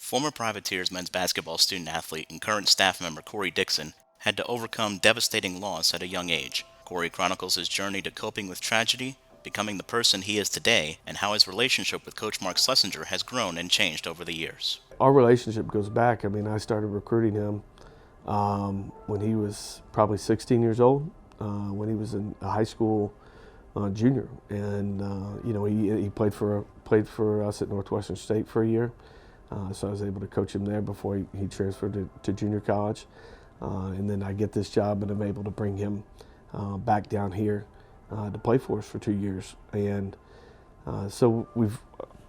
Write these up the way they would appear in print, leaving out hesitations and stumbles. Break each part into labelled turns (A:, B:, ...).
A: Former Privateers men's basketball student athlete and current staff member Cory Dixon had to overcome devastating loss at a young age. Cory chronicles his journey to coping with tragedy, becoming the person he is today, and how his relationship with Coach Mark Schlesinger has grown and changed over the years.
B: Our relationship goes back. I mean, I started recruiting him when he was probably 16 years old, when he was in a high school junior, and he played for us at Northwestern State for a year. So I was able to coach him there before he transferred to junior college. And then I get this job and I'm able to bring him back down here to play for us for 2 years. And so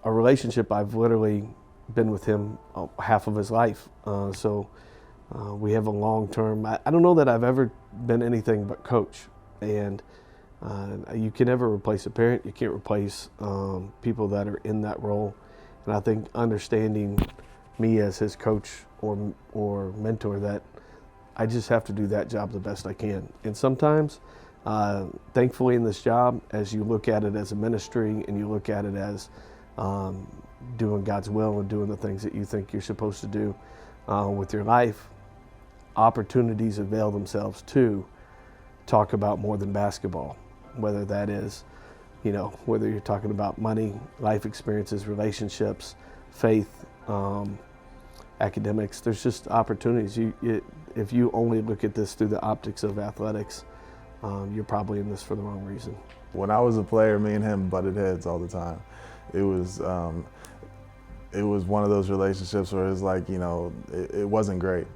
B: our relationship, I've literally been with him half of his life. We have a long-term, I don't know that I've ever been anything but coach. And you can never replace a parent. You can't replace people that are in that role. And I think understanding me as his coach or mentor, that I just have to do that job the best I can. And sometimes, thankfully in this job, as you look at it as a ministry and you look at it as doing God's will and doing the things that you think you're supposed to do with your life, opportunities avail themselves to talk about more than basketball, whether that is, whether you're talking about money, life experiences, relationships, faith, academics. There's just opportunities. If you only look at this through the optics of athletics, you're probably in this for the wrong reason.
C: When I was a player, me and him butted heads all the time. It was one of those relationships where it's like, it wasn't great.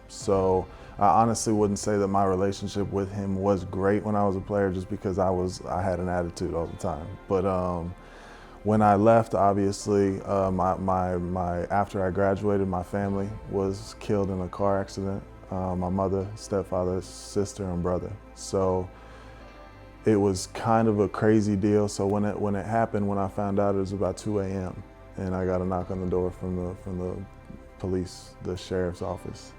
C: So I honestly wouldn't say that my relationship with him was great when I was a player, just because I had an attitude all the time. But when I left, obviously, after I graduated, my family was killed in a car accident. My mother, stepfather, sister, and brother. So it was kind of a crazy deal. So when it happened, when I found out, it was about 2 a.m. and I got a knock on the door from the police, the sheriff's office.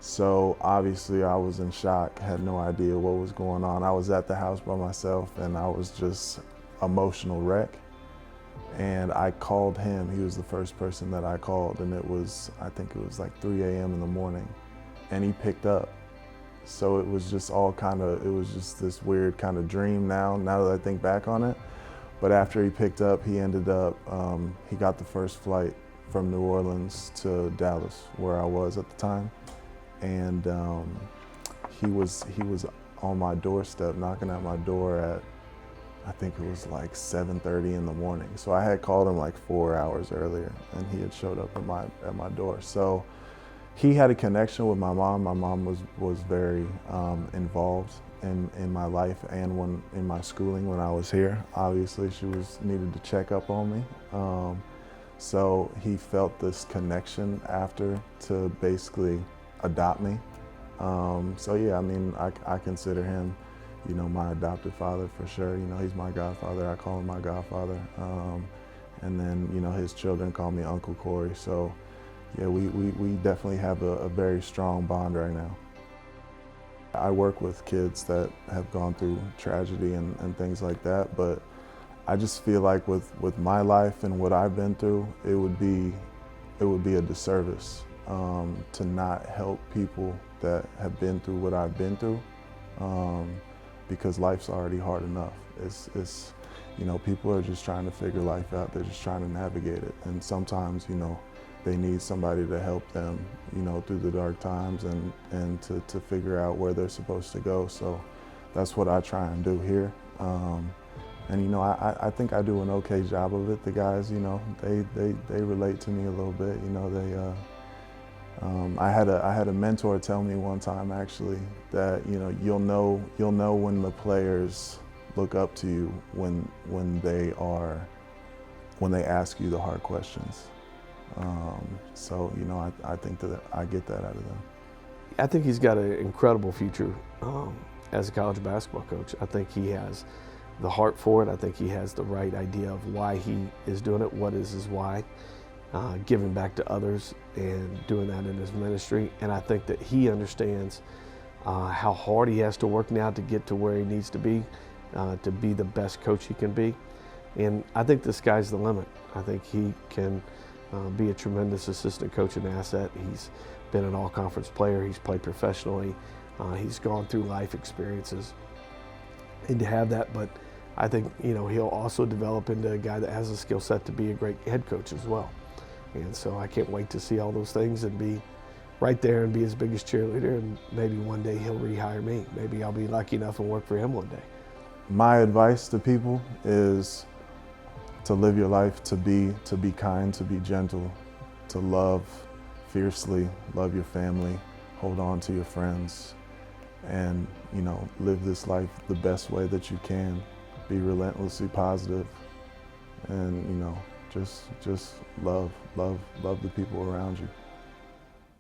C: So obviously I was in shock, had no idea what was going on. I was at the house by myself and I was just emotional wreck. And I called him. He was the first person that I called, and I think it was like 3 a.m. in the morning, and he picked up. So it was just it was just this weird kind of dream now that I think back on it. But after he picked up, he ended up, he got the first flight from New Orleans to Dallas, where I was at the time. And he was on my doorstep, knocking at my door at, I think it was like 7:30 in the morning. So I had called him like 4 hours earlier, and he had showed up at my door. So he had a connection with my mom. My mom was very involved in my life and in my schooling when I was here. Obviously, she needed to check up on me. So he felt this connection after to basically adopt me. So yeah, I mean, I consider him, my adopted father for sure. He's my godfather. I call him my godfather. And then, his children call me Uncle Cory. So yeah, we definitely have a very strong bond right now. I work with kids that have gone through tragedy and things like that, but I just feel like with my life and what I've been through, it would be a disservice to not help people that have been through what I've been through, because life's already hard enough. It's people are just trying to figure life out. They're just trying to navigate it, and sometimes they need somebody to help them through the dark times and to figure out where they're supposed to go. So that's what I try and do here. And I think I do an okay job of it. The guys, they relate to me a little bit. I had a mentor tell me one time, actually, that you'll know when the players look up to you when they ask you the hard questions. So I think that I get that out of them.
B: I think he's got an incredible future as a college basketball coach. I think he has the heart for it. I think he has the right idea of why he is doing it, what is his why, giving back to others and doing that in his ministry. And I think that he understands how hard he has to work now to get to where he needs to be the best coach he can be. And I think the sky's the limit. I think he can be a tremendous assistant coach and asset. He's been an all-conference player. He's played professionally. He's gone through life experiences. And to have that, but I think, you know, he'll also develop into a guy that has a skill set to be a great head coach as well. And so I can't wait to see all those things and be right there and be his biggest cheerleader, and maybe one day he'll rehire me. Maybe I'll be lucky enough and work for him one day.
C: My advice to people is to live your life, to be kind, to be gentle, to love fiercely, love your family, hold on to your friends, and, you know, live this life the best way that you can. Be relentlessly positive, and, you know, just love the people around you.